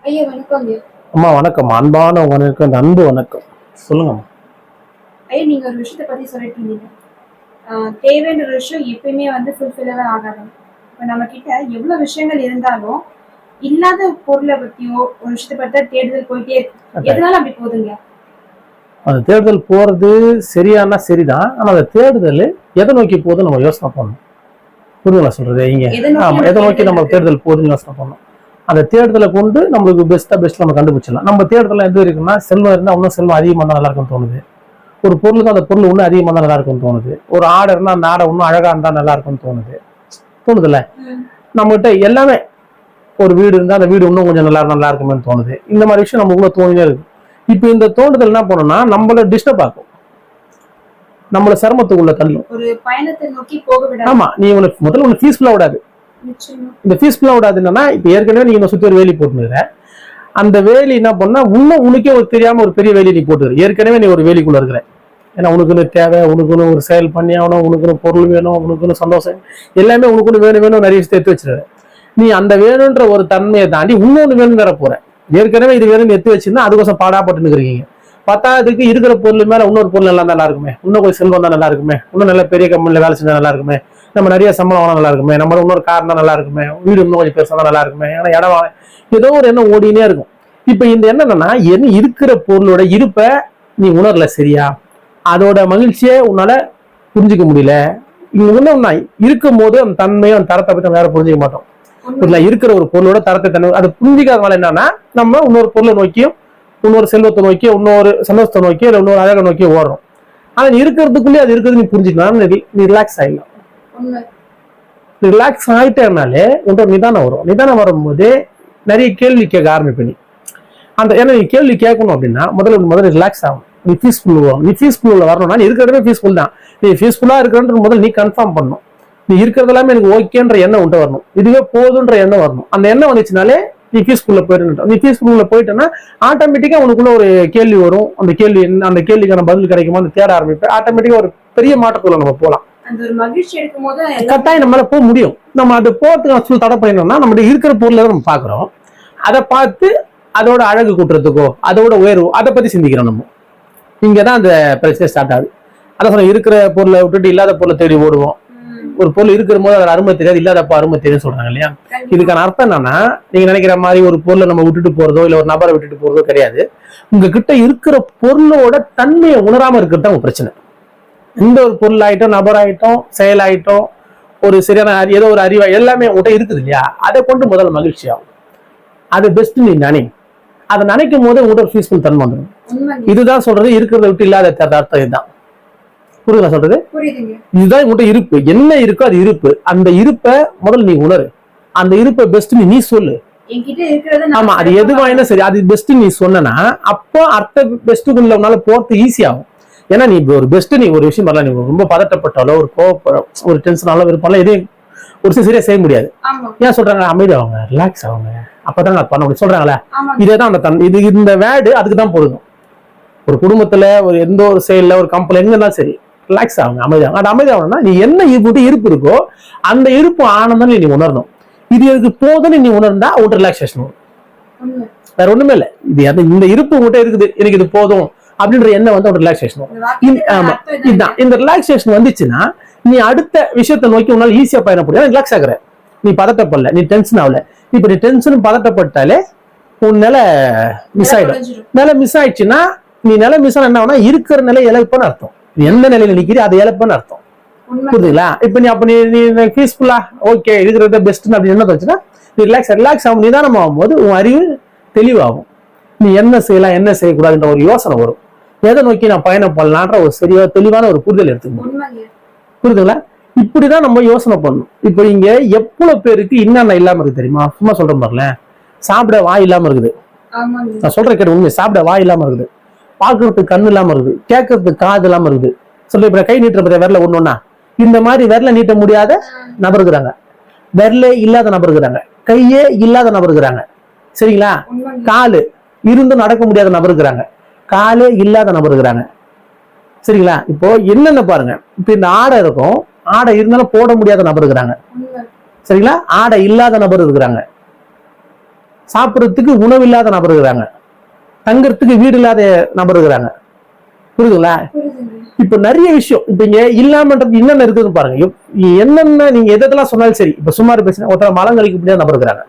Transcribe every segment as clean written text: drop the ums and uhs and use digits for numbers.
ஐயா வணக்கங்க. அம்மா வணக்கம். அன்பான உங்களுக்கு அந்த அன்பு வணக்கம். சொல்லுங்கம்மா. ஐயா நீங்க ஒரு விஷயத்த பத்தி சொல்லிட்டு இருந்தீங்க. தேவைன்ற ஒரு விஷயம் எப்பயுமே வந்து ஃபுல்ஃபில்லாக ஆகாது. இப்போ நம்ம கிட்ட எவ்வளவு விஷயங்கள் இருந்தாலும் இல்லாத பொருளை பத்தியோ ஒரு விஷயத்தை பத்தி தான் தேடுதல் போயிட்டே இருக்கு. எதனால அப்படி போகுதுங்க? அந்த தேடுதல் போறது சரியானா சரிதான். ஆனா அந்த தேடுதல் எதை நோக்கி போகுது நம்ம யோசனை பண்ணணும். புரியுங்களா சொல்றது? இங்க ஆமா, எதை நோக்கி நம்ம தேடுதல் போகுதுன்னு யோசனை பண்ணணும். அந்த தேடுதலை கொண்டு நம்மளுக்கு பெஸ்ட் நம்ம கண்டுபிடிச்சிடலாம். நம்ம தேடுதல் எது இருக்குன்னா, செல்வம் இருந்தா இன்னும் செல்வம் அதிகமாக தான் நல்லா இருக்கும்னு தோணுது. ஒரு பொருளுக்கு அந்த பொருள் இன்னும் அதிகமாக தான் நல்லா இருக்கும்னு தோணுது. ஒரு ஆடை இருந்தா அந்த ஆடை இன்னும் அழகா இருந்தா நல்லா இருக்கும்னு தோணுதுல்ல. நம்மகிட்ட எல்லாமே ஒரு வீடு இருந்தா அந்த வீடு இன்னும் கொஞ்சம் நல்லா இருக்குமே தோணுது. இந்த மாதிரி விஷயம் நம்ம உள்ள தோணியே இருக்கு. இப்ப இந்த தோண்டுதல் என்ன பண்ணணும்னா நம்மள டிஸ்டர்ப் ஆகும், நம்மள சிரமத்துக்குள்ள தள்ளும். ஒரு பயணத்தை நோக்கி போக விடாது. ஆமா, நீ உனக்கு முதல்ல உனக்கு பீஸ்ஃபுல்லா விடாது. இந்த பீஸ்ஃபுல்லா விடாது என்னன்னா, இப்ப ஏற்கனவே நீங்க சுத்தி ஒரு வேலி போட்டுருக்க, அந்த வேலி என்ன பண்ணா இன்னும் உனக்கே ஒரு தெரியாம ஒரு பெரிய வேலி நீ போட்டுரு. ஏற்கனவே நீ ஒரு வேலிக்குள்ள இருக்கிற. ஏன்னா உனக்குன்னு தேவை, உனக்குன்னு ஒரு செயல் பண்ணி ஆகணும், உனக்குன்னு பொருள் வேணும், உனக்குன்னு சந்தோஷம், எல்லாமே உனக்குன்னு வேணும் நிறைய விஷயத்தை எடுத்து வச்சிருக்க. நீ அந்த வேணுன்ற ஒரு தன்மையை தாண்டி இன்னொன்னு வேணும் வேற போற. ஏற்கனவே இது வேணும்னு எடுத்து வச்சிருந்தா அதுக்கோசம் பாடாப்பட்டு இருக்கிறீங்க. பத்தாவதுக்கு இருக்கிற பொருள் மேல இன்னொரு பொருள் எல்லாம் நல்லா இருக்குமே, இன்னும் கொஞ்சம் செல்வம் தான் நல்லா இருக்குமே, இன்னும் நல்ல பெரிய கம்பெனில வேலை செஞ்சா நல்லா இருக்குமே, நம்ம நிறைய சம்பளம் வாங்க நல்லா இருக்குமே, நம்ம இன்னொரு கார் தான் நல்லா இருக்குமே, வீடு இன்னும் கொஞ்சம் பெருசா நல்லா இருக்குமே, ஏன்னா இடம் வாங்க, ஏதோ ஒரு எண்ணம் ஓடினே இருக்கும். இப்ப இந்த என்னன்னா, என்ன இருக்கிற பொருளோட இருப்ப நீ உணரல சரியா, அதோட மகிழ்ச்சியை உன்னால புரிஞ்சுக்க முடியல. இங்க ஒண்ணு இருக்கும் போது அந்த தன்மையும் அந்த தரத்தை பத்தி வேற புரிஞ்சுக்க மாட்டோம். இருக்கிற ஒரு பொருளோட தரத்தை தன்மை அதை புரிஞ்சிக்காதனால என்னன்னா, நம்ம இன்னொரு பொருளை நோக்கியும் இன்னொரு செல்வத்தை நோக்கி இன்னொரு சந்தோஷத்தை நோக்கி இல்லை இன்னொரு அழகை நோக்கி ஓடுறோம். ஆனா நீ இருக்கிறதுக்குள்ளே அது இருக்கிறது நீ புரிஞ்சுக்கலாம், நீ ரிலாக்ஸ் ஆயிடலாம். ரிலாக்ஸ் ஆயிட்டேனாலே உன்னோட நிதானம் வரும். நிதானம் வரும்போது நிறைய கேள்வி கேட்க ஆரம்பிப்ப நீ. அந்த ஏன்னா நீ கேள்வி கேட்கணும் அப்படின்னா முதல்ல ரிலாக்ஸ் ஆகும். நீ பீஸ்ஃபுல் வரும். நீ பீஸ்ஃபுல்ல வரணும்னா நீ இருக்கிறதே பீஸ்ஃபுல் தான். நீ பீஸ்ஃபுல்லா இருக்கிறன்ற முதல்ல நீ கன்ஃபார்ம் பண்ணணும். நீ இருக்கிறது எல்லாமே எனக்கு ஓகேன்ற எண்ணம் உண்டு வரணும். இதுவே போதுன்ற எண்ணம் வரணும். அந்த எண்ணம் வந்துச்சுனாலே நீ பீஸ்ஃபுல்ல போயிட்டு, நீ பீஸ்ஃபுல்ல போயிட்டேன்னா ஆட்டோமேட்டிக்கா உனக்குள்ள ஒரு கேள்வி வரும். அந்த கேள்வி என்ன, அந்த கேள்விக்கான பதில் கிடைக்குமா அந்த தேட ஆரம்பிப்பேன். ஆட்டோமேட்டிக்கா ஒரு பெரிய மாற்றத்துக்குள்ள நம்ம போகலாம். கட்டாயம் நம்மளால போக முடியும். நம்ம அது போறதுக்கு தடை பண்ணிடணும்னா நம்ம இருக்கிற பொருளை நம்ம பாக்குறோம். அதை பார்த்து அதோட அழகு கூட்டுறதுக்கோ அதோட உயர்வு அதை பத்தி சிந்திக்கிறோம். நம்ம இங்கதான் அந்த பிரச்சனை ஸ்டார்ட் ஆகுது. அதான் சொல்ல, இருக்கிற பொருளை விட்டுட்டு இல்லாத பொருளை தேடி ஓடுவோம். ஒரு பொருள் இருக்கிற போது அதோட அருமை தெரியாது, இல்லாதப்ப அருமை தெரியும் சொல்றாங்க இல்லையா. இதுக்கான அர்த்தம் என்னன்னா, நீங்க நினைக்கிற மாதிரி ஒரு பொருளை நம்ம விட்டுட்டு போறதோ இல்ல ஒரு நபரை விட்டுட்டு போறதோ கிடையாது. உங்ககிட்ட இருக்கிற பொருளோட தன்மையை உணராம இருக்கிறது தான் உங்க பிரச்சனை. எந்த ஒரு பொருள் ஆயிட்டோம், நபராயிட்டோம், செயலாயிட்டோம், ஒரு சரியான ஏதோ ஒரு அறிவா எல்லாமே உங்கள்கிட்ட இருக்குது இல்லையா, அதை கொண்டு முதல்ல மகிழ்ச்சி ஆகும். அது பெஸ்ட் நீ நினை. அதை நினைக்கும் போது உங்கள்கிட்ட ஒரு பீஸ்ஃபுல் தன்மை வந்துடும். இதுதான் சொல்றது, இருக்கிறத விட்டு இல்லாத அர்த்தம் இதுதான். புரியுதா சொல்றது? இதுதான் உங்கள்கிட்ட இருப்பு. என்ன இருக்கோ அது இருப்பு. அந்த இருப்பை முதல்ல நீ உணரு. அந்த இருப்பை பெஸ்ட் நீ சொல்லு. ஆமா, அது எதுவாயினா சரி, அது பெஸ்ட் நீ சொன்னா அப்போ அர்த்த பெஸ்ட்டுக்குள்ள உன்னால போறது ஈஸி ஆகும். ஏன்னா நீ ஒரு பெஸ்ட், நீ ஒரு விஷயம் வரலாம், நீ ரொம்ப பதட்டப்பட்டாலோ ஒரு கோவப்பட ஒரு டென்ஷனாலோ விருப்பம் எதையும் ஒரு சரியா செய்ய முடியாது. ஏன் சொல்றாங்க? அமைதி ஆகுங்க, ரிலாக்ஸ் ஆகுங்க, அப்பதான் பண்ண முடியும் சொல்றாங்களே. இதேதான் அந்த இது இந்த வேர்டு அதுக்கு தான் பொருந்தும். ஒரு குடும்பத்துல ஒரு எந்த ஒரு செயல்ல ஒரு கம்பெனி எங்கன்னா சரி, ரிலாக்ஸ் ஆகுங்க, அமைதியாகும். அது அமைதி ஆகணும்னா நீ என்ன இருப்பு இருக்கோ அந்த இருப்பு ஆனந்தம் நீ உணரணும். இது எனக்கு போதுன்னு நீ உணர்ந்தா ஒரு ரிலாக்ஸேஷன் வரும். வேற ஒண்ணுமே இல்லை. இது இந்த இருப்பு உங்கள்கிட்ட இருக்குது, எனக்கு இது போதும் அப்படின்ற எண்ணம் வந்து ஒரு ரிலாக்ஸேஷன் வரும். ஆமா, இதுதான். இந்த ரிலாக்ஸேஷன் வந்துச்சுன்னா நீ அடுத்த விஷயத்தை நோக்கி உன்னால ஈஸியா பயண முடியும். ரிலாக்ஸ் ஆகுற, நீ பதட்டப்படல, நீ டென்ஷன் ஆகல. இப்ப நீ டென்ஷன் பதட்டப்பட்டாலே உன் நிலை மிஸ் ஆயிடும். நிலை மிஸ் ஆயிடுச்சுன்னா நீ நிலை மிஸ் ஆனா என்ன ஆகுனா, இருக்கிற நிலை இழப்புன்னு அர்த்தம். நீ எந்த நிலையில நிக்கிற அதை இழப்புன்னு அர்த்தம். புரியுதுங்களா? இப்ப நீ அப்ப நீ பீஸ்ஃபுல்லா ஓகே இருக்கிறத பெஸ்ட் அப்படின்னு என்ன தோச்சுன்னா, நீ ரிலாக்ஸ் ஆகும். நிதானம் ஆகும்போது உன் அறிவு தெளிவாகும். நீ என்ன செய்யலாம் என்ன செய்யக்கூடாதுன்ற ஒரு யோசனை வரும். எதை நோக்கி நான் பயணம் பண்ணலான்ற ஒரு சரியா தெளிவான ஒரு புரிதல் எடுத்துக்கணும். புரியுதுங்களா? இப்படிதான் நம்ம யோசனை பண்ணணும். இப்ப இங்க எவ்வளவு பேருக்கு இன்னும் இல்லாம இருக்கு தெரியுமா? சும்மா சொல்றேன் பாருங்கள, சாப்பிட வாய் இல்லாம இருக்குது. நான் சொல்றேன் கேட்டு உண்மை, சாப்பிட வாய் இல்லாம இருக்குது, பாக்குறதுக்கு கண்ணு இல்லாம இருக்குது, கேட்கறதுக்கு காது இல்லாம இருக்குது. சொல்ல இப்ப கை நீட்டுற விரல ஒண்ணுன்னா இந்த மாதிரி விரல நீட்ட முடியாத நபர் இருக்கிறாங்க, விரலே இல்லாத நபர் இருக்கிறாங்க, கையே இல்லாத நபர் இருக்கிறாங்க. சரிங்களா? காலு இருந்து நடக்க முடியாத நபர் இருக்கிறாங்க, காலே இல்லாத நபர் இருக்கிறாங்க. சரிங்களா? இப்போ என்னென்ன பாருங்க. இப்ப இந்த ஆடை இருக்கும், ஆடை இருந்தாலும் போட முடியாத நபர் இருக்கிறாங்க. சரிங்களா? ஆடை இல்லாத நபர் இருக்கிறாங்க. சாப்பிட்றதுக்கு உணவு இல்லாத நபர் இருக்கிறாங்க, தங்கறதுக்கு வீடு இல்லாத நபர் இருக்கிறாங்க. புரியுதுங்களா? இப்ப நிறைய விஷயம் இப்ப இங்க இல்லாமன்றது என்னென்ன இருக்குதுன்னு பாருங்க. என்னென்ன நீங்க எதெல்லாம் சொன்னாலும் சரி. இப்ப சுமார் பேசினா ஒருத்தர் மலங்களுக்கு முடியாத நபர் இருக்கிறாங்க,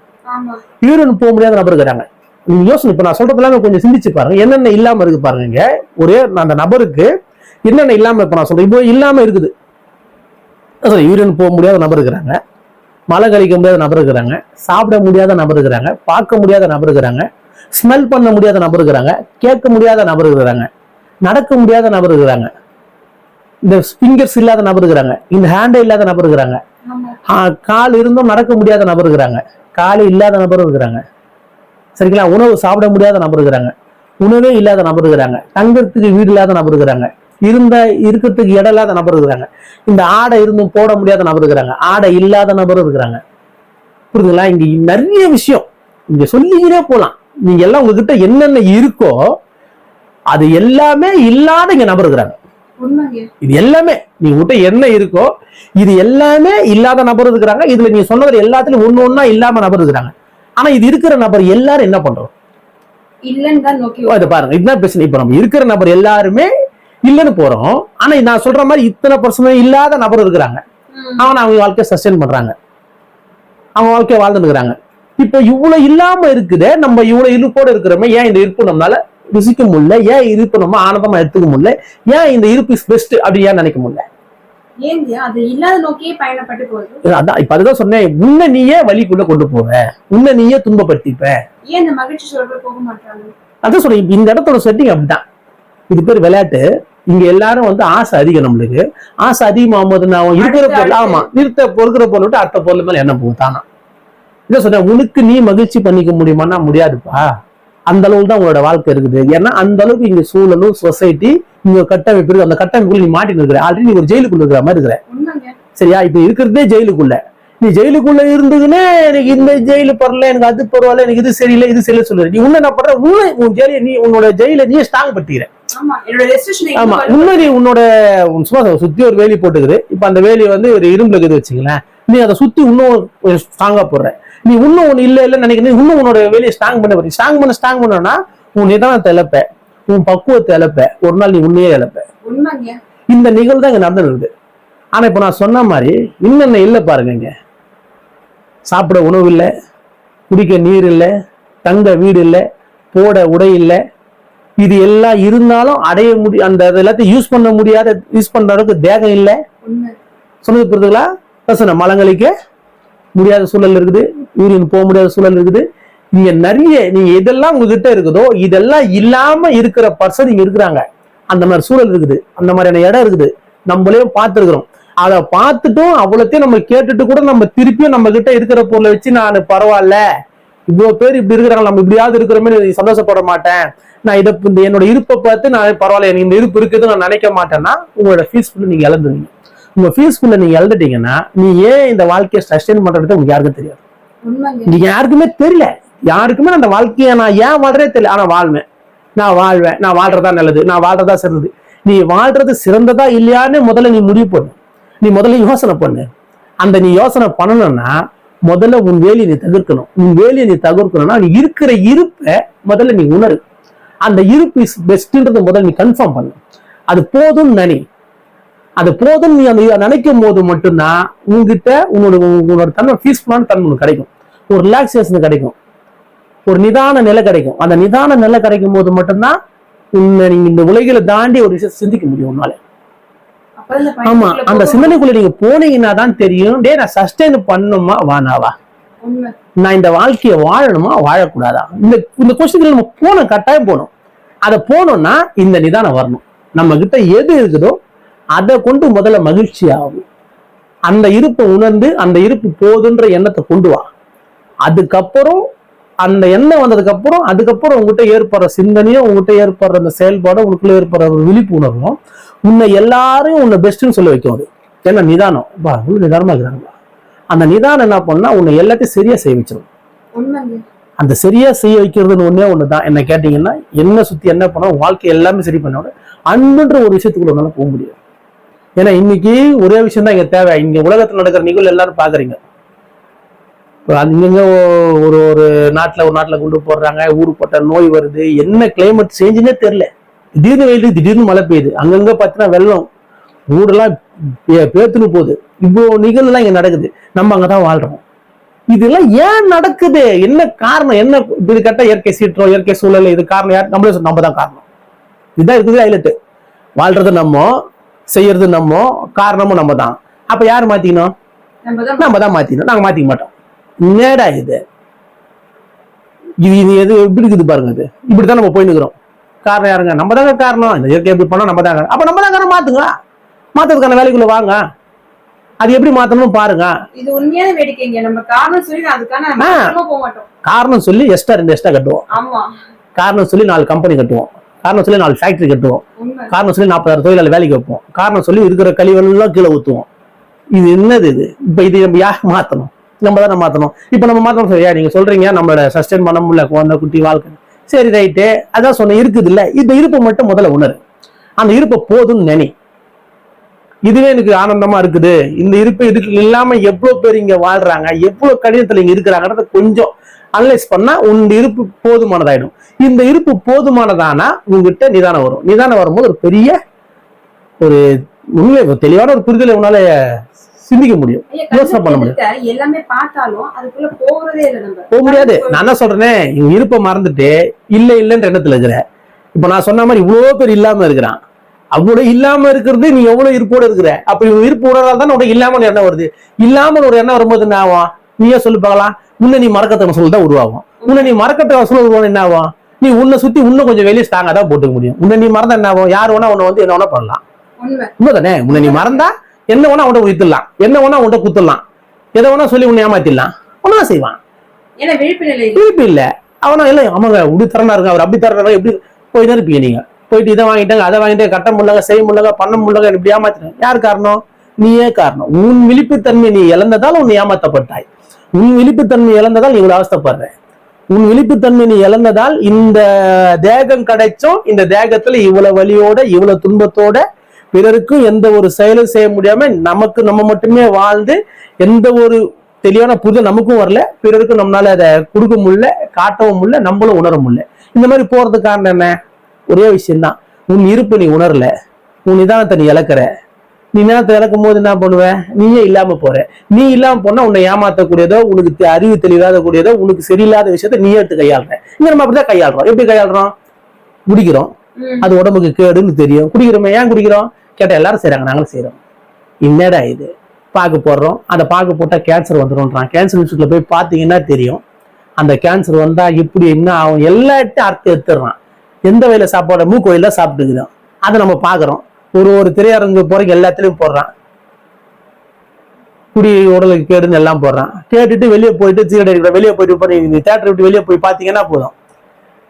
யூரின் போக முடியாத நபர் இருக்கிறாங்க. நீங்க யோசனை இப்ப நான் சொல்றதெல்லாம் கொஞ்சம் சிந்திச்சு பாருங்க. என்னென்ன இல்லாம இருக்கு பாருங்க. இங்க ஒரே அந்த நபருக்கு என்னென்ன இல்லாம இப்ப நான் சொல்றேன். இப்போ இல்லாம இருக்குது, யூரின் போக முடியாத நபர் இருக்கிறாங்க, மலை கழிக்க முடியாத நபர் இருக்கிறாங்க, சாப்பிட முடியாத நபர் இருக்கிறாங்க, பார்க்க முடியாத நபர் இருக்கிறாங்க, ஸ்மெல் பண்ண முடியாத நபர் இருக்கிறாங்க, கேட்க முடியாத நபர் இருக்கிறாங்க, நடக்க முடியாத நபர் இருக்கிறாங்க, இந்த ஃபிங்கர்ஸ் இல்லாத நபர் இருக்கிறாங்க, இந்த ஹேண்டே இல்லாத நபர் இருக்கிறாங்க, கால் இருந்தும் நடக்க முடியாத நபர் இருக்கிறாங்க, கால் இல்லாத நபரும் இருக்கிறாங்க. சரிங்களா? உணவு சாப்பிட முடியாத நபர் இருக்கிறாங்க, உணவே இல்லாத நபர் இருக்கிறாங்க, தங்கறதுக்கு வீடு இல்லாத நபர் இருக்கிறாங்க, இருக்கிறதுக்கு இடம் இல்லாத நபர் இருக்கிறாங்க, இந்த ஆடை இருந்தும் போட முடியாத நபர் இருக்கிறாங்க, ஆடை இல்லாத நபரும் இருக்கிறாங்க. புரியுதுங்களா? இங்க நிறைய விஷயம் இங்க சொல்லிக்கிட்டே போலாம். நீங்க எல்லாம் உங்ககிட்ட என்னென்ன இருக்கோ அது எல்லாமே இல்லாத இங்க நபர் இருக்கிறாங்க. இது எல்லாமே நீ உங்ககிட்ட என்ன இருக்கோ இது எல்லாமே இல்லாத நபர் இருக்கிறாங்க. இதுல நீங்க சொன்னது எல்லாத்துலயும் ஒண்ணு ஒண்ணா இல்லாம நபர் இருக்கிறாங்க. ஆனா இது இருக்கிற நபர் எல்லாரும் என்ன பண்றோம்? இல்லன்னு தான் நோக்கி பாருங்க, இதுதான் பிரச்சனை. இப்ப நம்ம இருக்கிற நபர் எல்லாருமே இல்லன்னு போறோம். ஆனா நான் சொல்ற மாதிரி இத்தனை பர்சன்ட் இல்லாத நபர் இருக்கிறாங்க. அவன் அவங்க வாழ்க்கையை சஸ்டெயின் பண்றாங்க, அவங்க வாழ்க்கையை வாழ்ந்துட்டு இருக்கிறாங்க. இப்ப இவ்வளவு இல்லாம இருக்குதே, நம்ம இவ்வளவு இருப்போடு இருக்கிறோமே, ஏன் இந்த இருப்பு நம்மளால ருசிக்க முடியல? ஏன் இருப்பு நம்ம ஆனந்தமா எடுத்துக்க முடியல? ஏன் இந்த இருப்பு இஸ் பெஸ்ட் அப்படி ஏன் நினைக்க முடியல? அது இல்லாத நோக்கியே பயணப்பட்டு போகுது. அதான் இப்ப அதுதான் சொன்னேன், உன்னை நீயே வழிக்குள்ள கொண்டு போவ, உன்னை நீயே துன்பப்படுத்திப்ப. ஏன் இந்த மகிழ்ச்சி சொல்ற போக மாட்டாங்க? அதான் சொல்றேன், இந்த இடத்தோட செட்டிங் அப்படிதான். இது பேர் விளையாட்டு. இங்க எல்லாரும் ஆசை அதிகம். நம்மளுக்கு ஆசை அதிகமாகும் போது நான் இருக்கிற பொருள் பொறுக்கிற பொருள் விட்டு அடுத்த பொருள் மேல என்ன போகும் தானா. இதை சொன்ன உனக்கு நீ மகிழ்ச்சி பண்ணிக்க முடியுமான்னா முடியாதுப்பா. அந்த அளவுக்கு தான் உங்களோட வாழ்க்கை இருக்குது. ஏன்னா அந்த அளவுக்கு இங்க சூழலும் சொசைட்டி இங்க கட்டமைப்பு இருக்கு. அந்த கட்டமைப்புக்குள்ள நீ மாட்டின்னு இருக்கிற, ஆல்ரெடி நீ ஒரு ஜெயிலுக்குள்ள இருக்கிற மாதிரி இருக்கிற. சரியா? இப்ப இருக்கிறதே ஜெயிலுக்குள்ள. நீ ஜெயிலுக்குள்ள இருந்துக்குன்னு எனக்கு இந்த ஜெயிலு பரல, எனக்கு அது பரவாயில்ல, எனக்கு இது சரியில்லை இது சரியில்லை சொல்லுற. நீ உன்ன என்ன பண்ற? உன் ஜெயில நீ உன்னோட ஜெயில நீ ஸ்ட்ராங் படுத்திக்கிற. ஆமா, உண்மை நீ உன்னோட சும்மா சுத்தி ஒரு வேலி போட்டுக்குது. இப்ப அந்த வேலி ஒரு இரும்புல இருக்குது வச்சுங்களேன், நீ அதை சுத்தி இன்னும் ஸ்ட்ராங்கா போடுற. நீ இன்னும் ஒண்ணு இல்ல இல்ல நினைக்கிறேன், இன்னும் உன்னோட வேலையை ஸ்ட்ராங் பண்ண ஸ்ட்ராங் பண்ணனா உன் நிதானத்தை இழப்ப, உன் பக்குவத்தை இழப்ப, ஒரு நாள் நீ உன்னையே இழப்ப. இந்த நிகழ்வு தான் இங்க நடந்துருக்குது. ஆனா இப்ப நான் சொன்ன மாதிரி இன்னென்ன இல்ல பாருங்க. இங்க சாப்பிட உணவு இல்லை, குடிக்க நீர் இல்லை, தங்க வீடு இல்லை, போட உடை இல்லை. இது எல்லாம் இருந்தாலும் அடைய முடியும், அந்த எல்லாத்தையும் யூஸ் பண்ற அளவுக்கு தேகம் இல்லை. சொன்னது புரியுதுங்களா? சொன்ன மலங்களுக்கு முடியாத சூழல் இருக்குது, யூரின் போக முடியாத சூழல் இருக்குது. இங்க நிறைய நீங்க எதெல்லாம் உங்ககிட்ட இருக்குதோ இதெல்லாம் இல்லாம இருக்கிற பர்சன் இங்க இருக்கிறாங்க. அந்த மாதிரி சூழல் இருக்குது, அந்த மாதிரியான இடம் இருக்குது. நம்மளே பார்த்துருக்கிறோம். அதை பார்த்துட்டும் அவ்வளோத்தையும் நம்ம கேட்டுட்டு கூட நம்ம திருப்பியும் நம்ம கிட்ட இருக்கிற பொருளை வச்சு நான் பரவாயில்ல, இவ்வளவு பேர் இப்படி இருக்கிறாங்க, நம்ம இப்படியாவது இருக்கிறோமே சந்தோஷப்பட மாட்டேன், நான் இதை என்னோட இருப்பை பார்த்து நான் பரவாயில்ல எனக்கு இந்த இருப்பு இருக்குதுன்னு நான் நினைக்க மாட்டேன்னா உங்களோட பீஸ்ஃபுல்ல நீங்க இழந்துருவீங்க. உங்க பீஸ்ஃபுல்ல நீங்க இழந்துட்டீங்கன்னா நீ ஏன் இந்த வாழ்க்கையை சஸ்டெயின் பண்றது உங்களுக்கு யாருக்கும் தெரியாது. நீங்க யாருக்குமே தெரியல, யாருக்குமே அந்த வாழ்க்கையை நான் ஏன் வாழ்றதே தெரியல. ஆனா வாழ்வேன், நான் வாழ்வேன், நான் வாழ்றதா நல்லது, நான் வாழ்றதா சிறந்தது. நீ வாழ்றது சிறந்ததா இல்லையான்னு முதல்ல நீ முடிவு பண்ணு. நீ முதல்ல யோசனை பண்ணு. அந்த நீ யோசனை பண்ணணும்னா முதல்ல உன் வேலையை நீ தவிர்க்கணும். உன் வேலையை நீ தவிர்க்கணும்னா நீ இருக்கிற இருப்பை முதல்ல நீ உணரு. அந்த இருப்பு இஸ் பெஸ்ட்ன்றதை முதல்ல நீ கன்ஃபார்ம் பண்ணு. அது போதும் நினை. அது போதும் நீ அந்த நினைக்கும் போது மட்டும்தான் உங்ககிட்ட உன்னோட தன்மை பீஸ்ஃபுல்லான தன்மை கிடைக்கும், ஒரு ரிலாக்ஸேஷன் கிடைக்கும், ஒரு நிதான நிலை கிடைக்கும். அந்த நிதான நிலை கிடைக்கும் போது மட்டும்தான் உன்னை நீங்க இந்த உலகில தாண்டி ஒரு விஷயத்தை சிந்திக்க முடியும் உன்னால. ஆமா, அந்த சிந்தனைக்குள்ள நீங்க போனீங்கன்னா தான் தெரியும், டே நான் சஸ்டெயின் பண்ணணுமா வானாவா, நான் இந்த வாழ்க்கையை வாழணுமா வாழக்கூடாதா. இந்த கொஸ்டின் நம்ம போனோம், கட்டாயம் போகணும். அதை போனோம்னா இந்த நிதானம் வரணும். நம்ம கிட்ட எது இருக்குதோ அதை கொண்டு முதல்ல மகிழ்ச்சி ஆகும். அந்த இருப்பை உணர்ந்து அந்த இருப்பு போதுன்ற எண்ணத்தை கொண்டு வா. அதுக்கப்புறம் அந்த எண்ணம் வந்ததுக்கு அப்புறம் அதுக்கப்புறம் உங்ககிட்ட ஏற்படுற சிந்தனையும் உங்ககிட்ட ஏற்படுற அந்த செயல்பாடும் உங்களுக்குள்ள ஏற்படுற ஒரு விழிப்புணர்வும் உன்னை எல்லாரையும் உன்னை பெஸ்ட்ன்னு சொல்ல வைக்கும். அது ஏன்னா நிதானம் நிதானமா இருக்கிறாங்களா. அந்த நிதானம் என்ன பண்ணா உன்னை எல்லாத்தையும் சரியா செய்ய வச்சிடும். அந்த சரியா செய்ய வைக்கிறதுன்னு ஒண்ணுதான். என்ன கேட்டீங்கன்னா என்ன சுத்தி என்ன பண்ணா வாழ்க்கை எல்லாமே சரி பண்ணோட அன்புன்ற ஒரு விஷயத்துக்குள்ள உன்னால போக முடியும். ஏன்னா இன்னைக்கு ஒரே விஷயம் தான் இங்க தேவை. இங்க உலகத்துல நடக்கிற நிகழ்வு எல்லாரும் பாக்குறீங்க. அங்கங்க ஒரு ஒரு நாட்டுல கொண்டு போடுறாங்க, ஊருப்பட்ட நோய் வருது, என்ன கிளைமேட் சேஞ்சுன்னே தெரியல. திடீர்னு வெயில், திடீர்னு மழை பெய்யுது, அங்கங்க பார்த்தீங்கன்னா வெள்ளம், ஊரெல்லாம் பேத்துன்னு போகுது. இவ்வளவு நிகழ்வுலாம் இங்க நடக்குது. நம்ம அங்கதான் வாழ்றோம். இதெல்லாம் ஏன் நடக்குது? என்ன காரணம்? என்ன இது? கட்ட இயற்கை சீற்றம், இயற்கை சூழல், இது காரணம் யார்? நம்ம தான் காரணம். இதுதான் இருக்குது ஹைலைட். வாழ்றது நம்ம, செய்யறது நம்ம, காரணமும் நம்ம தான். அப்ப யாரு மாத்திக்கணும்? நம்ம தான் மாத்திக்கணும். நாங்க மாத்திக்க மாட்டோம். நேடா இது இது எது எப்படி இருக்குது பாருங்க. இது இப்படித்தான் நம்ம போயின்னு இருக்கிறோம். காரணம் யாருங்க? நம்ம தாங்க காரணம். இந்த இயற்கை எப்படி பண்ணா நம்ம தாங்க. அப்ப நம்ம தான் காரணம். மாத்துங்க, மாத்துறதுக்கான வேலைக்குள்ள வாங்க. அது எப்படி மாத்தணும்னு பாருங்க. இது உண்மையான வேடிக்கைங்க. நம்ம காரணம் சொல்லி அதுக்கான போக மாட்டோம். காரணம் சொல்லி ரெண்டு எக்ஸ்ட்ரா கட்டுவோம். ஆமா, காரணம் சொல்லி 4 கம்பெனி கட்டுவோம். காரணம் சொல்லி 4 ஃபேக்டரி கட்டுவோம். காரணம் சொல்லி 40,000 தொழிலாளி வேலைக்கு வைப்போம். காரணம் சொல்லி இருக்கிற கழிவெல்லாம் கீழே ஊத்துவோம். இது என்னது? இது இப்ப இது நம்ம யார் மாத்தணும்? நம்ம தானே மாத்தணும். இப்ப நம்ம மாத்தணும். சரியா நீங்க சொல்றீங்க நம்மளோட சஸ்டெயின் பண்ண முடியல குழந்தை குட்டி வாழ்க்கை. சரி ரைட்டு, அதான் சொன்ன இருக்குது இல்ல, இந்த இருப்பை மட்டும் முதல்ல உணரு. அந்த இருப்பை போதும்னு நினை. இதுவே எனக்கு ஆனந்தமா இருக்குது. இந்த இருப்பு இதுக்கு இல்லாம எவ்வளவு பேர் இங்க வாழ்றாங்க, எவ்வளவு கடினத்துல இங்க இருக்கிறாங்கன்றத கொஞ்சம் அனலைஸ் பண்ணா உன் இருப்பு போதுமானதாயிடும். இந்த இருப்பு போதுமானதானா உங்ககிட்ட நிதானம் வரும். நிதானம் வரும்போது ஒரு பெரிய ஒரு உண்மை தெளிவான ஒரு புரிதலை உன்னால சிந்திக்க முடியும், யோசனை பண்ண முடியும். எல்லாமே பார்த்தாலும் அதுக்குள்ள போறதே இல்லை. நம்ம போக முடியாது. நான் என்ன சொல்றேனே, இவங்க இருப்பை மறந்துட்டு இல்லைன்ற எண்ணத்துல இருக்கிற. இப்ப நான் சொன்ன மாதிரி இவ்வளவு பேர் இல்லாம இருக்கிறான். அவ்வளவு இல்லாம இருக்கிறது நீ எவ்வளவு இருப்போட இருக்கிற. அப்ப இவங்க இருப்பு உணர்றால் தான் உனக்கு இல்லாமல் எண்ணம் வருது. இல்லாமல் ஒரு எண்ணம் வரும்போது என்ன ஆகும்? நீயே சொல்லி பார்க்கலாம். உன்னை நீ மறக்கத்தக்க சூழல் தான் உருவாகும். உன்னை நீ மறக்கத்தக்க சூழல் உருவாகும். என்ன ஆகும்? நீ உன்னை சுத்தி இன்னும் கொஞ்சம் வெளியே ஸ்ட்ராங்கா தான் போட்டுக்க முடியும். உன்னை நீ மறந்தா என்ன ஆகும்? யார் வேணா உன்னை வந்து என்ன வேணா பண்ணலாம். உண்மைதானே? உன்னை நீ மறந்தா என்ன வேணா உன்னை வித்துடலாம், என்ன வேணா உன்னை குத்துடலாம், எதை வேணா சொல்லி உன்னை ஏமாத்திடலாம். ஒன்னா செய்வான். விழிப்பு இல்ல அவனா இல்ல. ஆமாங்க இப்படி தரனா இருக்கு, அவர் அப்படி தர்றாரு, எப்படி போய் இருப்பீங்க நீங்க. போயிட்டு இதை வாங்கிட்டாங்க, அதை வாங்கிட்டு, கட்ட முடியல, செய்ய முடியல, பண்ண முடியல, இப்படி ஏமாத்தின. யார் காரணம்? நீயே காரணம். உன் விழிப்புத்தன்மை நீ இழந்ததால் உன்னை ஏமாத்தப்பட்டாய். உன் விழிப்புத்தன்மை இழந்ததால் நீ இவ்வளவு அவஸ்தைப்படுற. உன் விழிப்புத்தன்மை நீ இழந்ததால் இந்த தேகம் கிடைச்சும் இந்த தேகத்துல இவ்வளவு வலியோட இவ்வளவு துன்பத்தோட பிறருக்கும் எந்த ஒரு செயலும் செய்ய முடியாம நமக்கு நம்ம மட்டுமே வாழ்ந்து எந்த ஒரு தெளிவான புரிதல் நமக்கும் வரல, பிறருக்கும் நம்மளால அதை கொடுக்க முடியல, காட்டவும் முடியல, நம்மளும் உணர முடியல. இந்த மாதிரி போறதுக்கு காரணம் என்ன? ஒரே விஷயம்தான். உன் இருப்பு நீ உணரல, உன் நிதானத்தை நீ இழக்கிற. நீ நிதானத்தை இழக்கும் போது என்ன பண்ணுவ? நீயே இல்லாம போற. நீ இல்லாம போனா உன்னை ஏமாத்தக்கூடியதோ, உனக்கு அறிவு தெளிவாத கூடியதோ, உனக்கு சரியில்லாத விஷயத்த நீயே எடுத்து கையாளுற. இங்க நம்ம அப்படிதான் கையாளுறோம். எப்படி கையாளுறோம்? குடிக்கிறோம், அது உடம்புக்கு கேடுன்னு தெரியும், குடிக்கிறோமே. ஏன் குடிக்கிறோம்? கேட்டா எல்லாரும் செய்யறாங்க, நாங்களும் செய்யறோம். என்னடா இது? பாக்கு போடுறோம், அந்த பாக்கு போட்டா கேன்சர் வந்துடும்ன்றான். கேன்சர் இன்ஸ்டியூட்ல போய் பாத்தீங்கன்னா தெரியும், அந்த கேன்சர் வந்தா இப்படி என்ன ஆகும் எல்லாத்தையும் அர்த்தம் எடுத்துடுறான். எந்த வயல சாப்பாடு? மூக்கு வயல சாப்பிட்டுக்குதான். அதை நம்ம பாக்குறோம். ஒரு திரையரங்கு போறதுக்கு எல்லாத்துலயும் போடுறான், குடி உடலுக்கு கேடுன்னு எல்லாம் போடுறான். கேட்டுட்டு வெளியே போயிட்டு சீரடி வெளியே போயிட்டு தேட்டர் விட்டு வெளியே போய் பாத்தீங்கன்னா போதும்,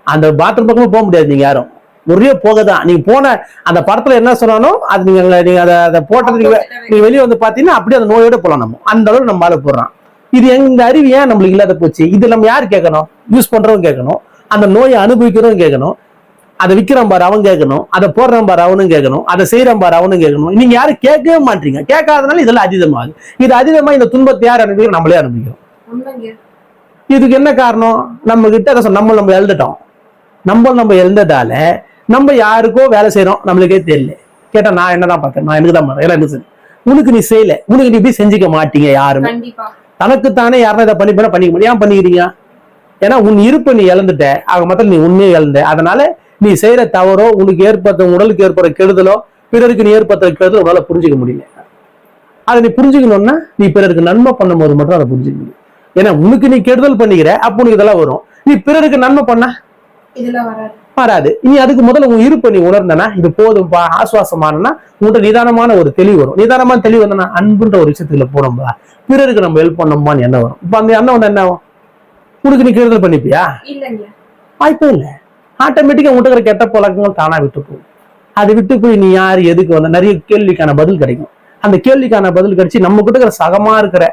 அந்த பாத்ரூம் பக்கமும் போக முடியாது. நீங்க யாரும் ஒரே போகதான். நீங்க போன அந்த படத்துல என்ன சொன்னாலும் அது நீங்க அதை போட்டது நீங்க வெளியே வந்து பாத்தீங்கன்னா அப்படியே அந்த நோயோட போலாம். நம்ம அந்த அளவுக்கு நம்ம மேல போடுறான். இது எங்க அறிவு ஏன் நம்மளுக்கு இல்லாத போச்சு? இது நம்ம யாரு கேட்கணும்? யூஸ் பண்றவங்க கேட்கணும், அந்த நோயை அனுபவிக்கிறவங்க கேட்கணும், அதை விற்கிறான் பாரு அவன் கேட்கணும், அதை போடுறான் பாரு அவனும் கேட்கணும், அதை செய்யறான் பாரு அவனும் கேட்கணும். நீங்க யாரும் கேட்கவே மாட்டீங்க. கேட்காதனால இதெல்லாம் அதீதமாகுது. இது அதீதமா இந்த துன்பத்தை யார் அனுபவிக்கிறோம்? நம்மளே அனுபவிக்கிறோம். இதுக்கு என்ன காரணம்? நம்ம கிட்ட நம்ம எழுந்துட்டோம். நம்ம எழுந்ததால நம்ம யாருக்கோ வேலை செய்யறோம், நம்மளுக்கே தெரியல. கேட்டா நான் என்னதான் பார்த்தேன், நான் எனக்கு தான் பார்த்தேன், என்ன செய்ய உனக்கு நீ செய்யல, உனக்கு நீ போய் செஞ்சுக்க மாட்டீங்க யாருமே. தனக்குத்தானே யாரும் இதை பண்ணிக்க முடியும். ஏன் பண்ணிக்கிறீங்க? ஏன்னா உன் இருப்பை நீ இழந்துட்ட, ஆக மொத்தம் நீ உண்மையை இழந்த. அதனால நீ செய்யற தவறோ, உனக்கு ஏற்பட்ட உடலுக்கு ஏற்படுற கெடுதலோ, பிறருக்கு நீ ஏற்படுற கெடுதல் உன்னால புரிஞ்சுக்க முடியல. அதை நீ புரிஞ்சுக்கணும்னா நீ பிறருக்கு நன்மை பண்ணும் போது மட்டும் அதை புரிஞ்சுக்க முடியும். ஏன்னா உனக்கு நீ கெடுதல் பண்ணிக்கிற, அப்ப உனக்கு இதெல்லாம் வரும். நீ பிறருக்கு நன்மை பண்ண வராது. நீ அதுக்கு முதல்ல உன் இருப்பை நீ உணர்ந்தனா, இது போதும்பா, ஆசுவாசமானா உங்கள்கிட்ட நிதானமான ஒரு தெளிவு வரும். நிதானமான தெளிவு வந்தனா அன்புன்ற ஒரு விஷயத்துல போனோம்பா, பிறருக்கு நம்ம ஹெல்ப் பண்ணோம்பான்னு என்ன வரும். இப்ப அந்த எண்ணம் வந்து என்ன ஆகும்? உனக்கு நீ கெடுதல் பண்ணிப்பியா? வாய்ப்பே இல்லை. ஆட்டோமேட்டிக்கா உங்கள்கிட்ட இருக்கிற கெட்ட பழக்கங்கள் தானா விட்டு போகும். அதை விட்டு போய் நீ யாரு எதுக்கு வந்த நிறைய கேள்விக்கான பதில் கிடைக்கும். அந்த கேள்விக்கான பதில் கிடைச்சி நம்ம கிட்ட இருக்கிற சகமா இருக்கிற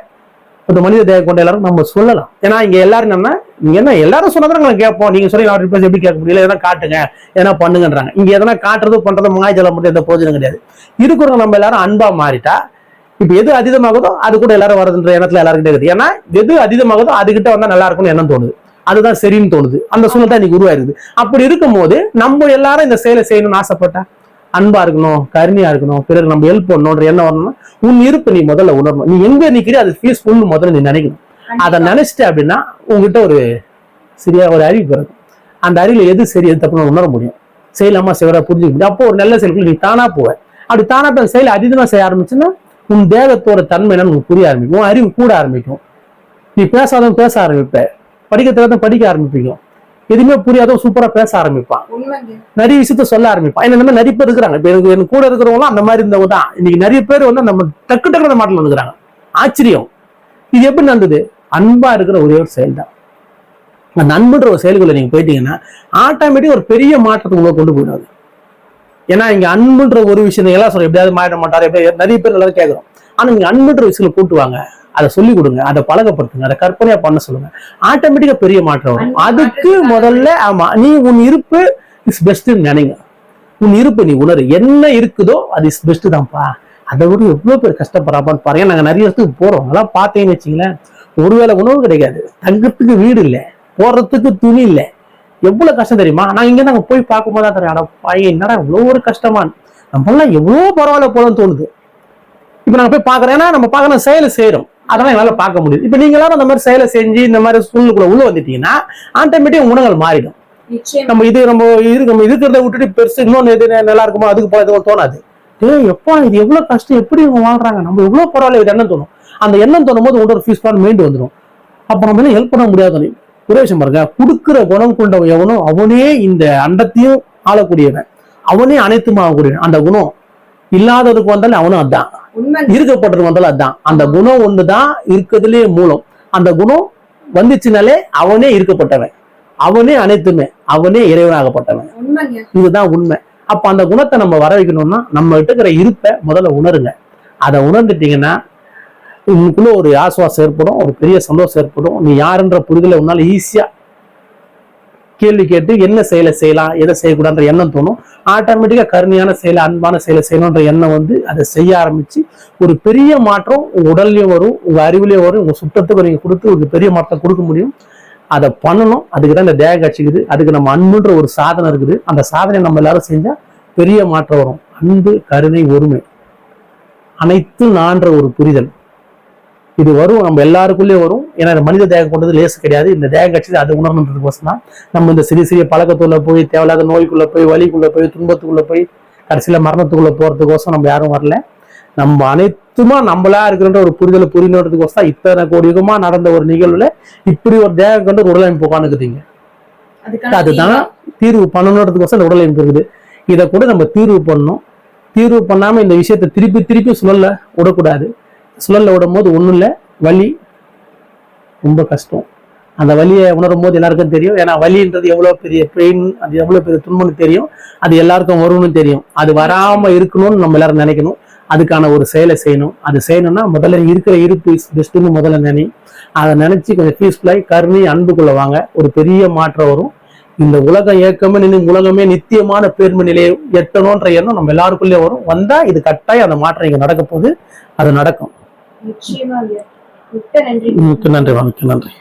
ஒரு மனித தேவை கொண்ட எல்லாரும் நம்ம சொல்லலாம். ஏன்னா இங்க எல்லாரும் நம்ம நீங்க என்ன எல்லாரும் சொன்னதான் நாங்க கேட்போம். நீங்க சொல்லி எப்படி கேட்க முடியல, எதனா காட்டுங்க, எதனா பண்ணுங்கன்றாங்க. இங்க எதனா காட்டுறது பண்றது மாயஜலம் மட்டும் எந்த போஜனம் கிடையாது. இருக்கிறவங்க நம்ம எல்லாரும் அன்பா மாறிட்டா இப்ப எது அதீதமாகுதோ அது கூட எல்லாரும் வரதுன்ற எண்ணத்துல எல்லாருக்கிட்டே இருக்குது. ஏன்னா எது அதீதமாகுதோ அதுகிட்ட வந்தா நல்லா இருக்கும்னு எண்ணம் தோணுது, அதுதான் சரின்னு தோணுது. அந்த சூழ்நிலை தான் இன்னைக்கு உருவாயிருது. அப்படி இருக்கும் போது நம்ம எல்லாரும் இந்த செயலை செய்யணும்னு ஆசைப்பட்டா, அன்பா இருக்கணும், கருணையா இருக்கணும், பிறகு நம்ம ஹெல்ப் பண்ணணும்ன்ற எண்ணம் வரணும்னா உன் இருப்பு நீ முதல்ல உணரணும். நீ எங்க நிக்கிறியோ அது பீஸ்ஃபுல்னு முதல்ல நீ நினைக்கணும். அதை நினைச்சிட்ட அப்படின்னா உங்ககிட்ட ஒரு சரியா ஒரு அறிவு பிறக்கும். அந்த அறிவுல எது சரி எது தப்புன்னு உணர முடியும், செய்யலாமா செய்வரா புரிஞ்சுக்க முடியும். அப்போ ஒரு நல்ல செயலுக்குள்ள நீ தானா போவ. அப்படி தானா போய் செயல் அதிகமா செய்ய ஆரம்பிச்சுன்னா உன் தேகத்தோட தன்மை என்னன்னு உனக்கு புரிய ஆரம்பிக்கும், உன் அறிவு கூட ஆரம்பிக்கும். நீ பேசாதவன் பேச ஆரம்பிப்ப, படிக்க தெரியாத படிக்க ஆரம்பிப்பீங்க, எதுவுமே புரியாதவன் சூப்பரா பேச ஆரம்பிப்பான், நிறைய விஷயத்த சொல்ல ஆரம்பிப்பான். இந்த மாதிரி நிறைய பேர் இருக்கிறாங்க. இப்ப எனக்கு கூட இருக்கிறவங்களாம் அந்த மாதிரி இருந்தவங்க தான். இன்னைக்கு நிறைய பேர் வந்து நம்ம டக்கு டக்குன மாட்டில் வந்துக்கிறாங்க. ஆச்சரியம். இது எப்படி நடந்தது? அன்பா இருக்கிற ஒரே ஒரு செயல் தான். அந்த அன்புன்ற ஒரு செயல்களை நீங்க போயிட்டீங்கன்னா ஆட்டோமேட்டிக் ஒரு பெரிய மாற்றத்தை உங்களை கொண்டு போயிடாது. ஏன்னா இங்க அன்புன்ற ஒரு விஷயம் எல்லாம் சொல்ல எப்படியாவது மாறிட மாட்டாரு, எப்படியாவது நிறைய பேர் எல்லாரும் கேட்கறோம். ஆனா நீங்க அன்புன்ற விஷயங்களை கூட்டுவாங்க, அதை சொல்லிக் கொடுங்க, அதை பழகப்படுத்துங்க, அதை கற்பனையா பண்ண சொல்லுங்க, ஆட்டோமேட்டிக்கா பெரிய மாற்றம் வரும். அதுக்கு முதல்ல ஆமா நீ உன் இருப்பு இஸ் பெஸ்ட் நினைங்க. உன் இருப்பு நீ உணரு, என்ன இருக்குதோ அது இஸ் பெஸ்ட் தான்ப்பா. அதை விட எவ்வளவு பேர் கஷ்டப்படுறாப்பான்னு பாருங்க. நாங்க நிறைய இடத்துக்கு போறோம், அதெல்லாம் பார்த்தேன்னு வச்சுங்களேன், ஒருவேளை உணவு கிடைக்காது, தங்கத்துக்கு வீடு இல்லை, போடுறதுக்கு துணி இல்லை, எவ்வளவு கஷ்டம் தெரியுமா? நான் இங்க நாங்க போய் பார்க்கும்போது தெரியும், பையன் என்னடா இவ்வளவு ஒரு கஷ்டமானு, நம்மளாம் எவ்வளவு பரவாயில்ல போலன்னு தோணுது. இப்ப நாங்க போய் பாக்குறோம், ஏன்னா நம்ம பார்க்கணும் செயலை செய்யறோம், அதெல்லாம் எங்களால பார்க்க முடியுது. இப்ப நீங்க எல்லாரும் அந்த மாதிரி செயலை செஞ்சு இந்த மாதிரி சூழ்நிலைக்குள்ள உள்ள வந்துட்டீங்கன்னா ஆட்டோமேட்டிக் குணங்கள் மாறிடும். நம்ம இருக்கிறத விட்டுட்டு பெருசு இன்னொன்னு எது நல்லா இருக்குமோ அதுக்கு போல எதுவும் தோணாது. எப்பா இது எவ்வளவு கஷ்டம், எப்படி இவங்க வாழ்றாங்க, நம்ம எவ்வளவு பரவாயில்ல, இது எண்ணம் தோணும். அந்த எண்ணம் தோணும் போது உங்களோட ஃபீஸ் பான் மீண்டு வந்துடும். அப்ப நம்ம என்ன ஹெல்ப் பண்ண முடியாது. ஒரே விஷயம் பாருங்க, கொடுக்கிற குணம் கொண்டவன் எவனும் அவனே இந்த அண்டத்தையும் ஆளக்கூடியவன், அவனே அனைத்தும் ஆகக்கூடியவன். அந்த குணம் இல்லாதவருக்கு வந்தாலும் அவனும் அதான், இருக்கப்பட்டவருக்கு வந்தாலும் அதான். அந்த குணம் ஒண்ணுதான் இருக்கிறதுலே மூலம். அந்த குணம் வந்துச்சுனாலே அவனே இருக்கப்பட்டவன், அவனே அனைத்துமே, அவனே இறைவனாகப்பட்டவன். இதுதான் உண்மை. அப்ப அந்த குணத்தை நம்ம வர வைக்கணும்னா நம்ம கிட்ட இருக்கிற இருப்பை முதல்ல உணருங்க. அதை உணர்ந்துட்டீங்கன்னா உங்களுக்குள்ள ஒரு ஆசுவாசம் ஏற்படும், ஒரு பெரிய சந்தோஷம் ஏற்படும். நீ யாருன்ற புரிதலை உன்னால ஈஸியா கேள்வி கேட்டு என்ன செயலை செய்யலாம், எதை செய்யக்கூடாதுன்ற எண்ணம் தோணும். ஆட்டோமேட்டிக்கா கருணையான செயலை, அன்பான செயலை செய்யணுன்ற எண்ணம் வந்து அதை செய்ய ஆரம்பிச்சு ஒரு பெரிய மாற்றம் உங்க உடல்லையும் வரும், உங்க அறிவுலயும் வரும், உங்க சுத்தத்துக்கு நீங்க கொடுத்து ஒரு பெரிய மாற்றம் கொடுக்க முடியும். அதை பண்ணணும். அதுக்கு தான் இந்த தேக காட்சிக்குது. அதுக்கு நம்ம அன்புன்ற ஒரு சாதனை இருக்குது. அந்த சாதனை நம்ம எல்லாரும் செஞ்சா பெரிய மாற்றம் வரும். அன்பு, கருணை, ஒருமை, அனைத்து நான்ற ஒரு புரிதல் இது வரும், நம்ம எல்லாருக்குள்ளே வரும். ஏன்னா மனித தேகம் கொண்டது லேசு கிடையாது. இந்த தேக கட்சி அது உணர்ந்ததுக்கோசம் தான் நம்ம இந்த சிறிய சிறிய பழக்கத்துக்குள்ள போய் தேவையில்லாத நோய்க்குள்ள போய் வலிக்குள்ள போய் துன்பத்துக்குள்ள போய் கடைசியில மரணத்துக்குள்ள போறதுக்கோசம் நம்ம யாரும் வரல. நம்ம அனைத்துமா நம்மளா இருக்கிற ஒரு புரிதலை புரியணுன்றதுக்கோசம் தான் இத்தனை கோடி யுகமா நடந்த ஒரு நிகழ்வுல இப்படி ஒரு தேகம் கொண்டு ஒரு உடலமைப்பு உட்காந்துக்குதுங்க. அதுதான் தீர்வு பண்ணணுன்றதுக்கோசம் இந்த உடலமைப்பு இருக்குது. இதை கூட நம்ம தீர்வு பண்ணணும். தீர்வு பண்ணாம இந்த விஷயத்தை திருப்பி திருப்பி சுழல்ல விடக்கூடாது. சுழல்ல விடும் போது ஒண்ணும் இல்லை, வலி ரொம்ப கஷ்டம். அந்த வலியை உணரும் போது எல்லாருக்கும் தெரியும். ஏன்னா வலின்றது எவ்வளவு பெரிய பெயின், அது எவ்வளவு பெரிய துன்பம்னு தெரியும். அது எல்லாருக்கும் வரும்னு தெரியும். அது வராம இருக்கணும்னு நம்ம எல்லாரும் நினைக்கணும். அதுக்கான ஒரு செயலை செய்யணும். அது செய்யணும்னா முதல்ல இருக்கிற இருப்பு பெஸ்ட்னு முதல்ல நினை. அதை நினைச்சு கொஞ்சம் பீஸ்ஃபுல்லாகி கருணை அன்புக்குள்ள வாங்க, ஒரு பெரிய மாற்றம் வரும். இந்த உலகம் ஏக்கமே நின்று உலகமே நித்தியமான பேர்மை நிலையை எட்டணும்ன்ற எண்ணம் நம்ம எல்லாருக்குள்ளே வரும். வந்தா இது கட்டாயம் அந்த மாற்றம் இங்க நடக்க போகுது. அது நடக்கும். நிச்சயமா. மிக்க நன்றி. மிக்க நன்றி.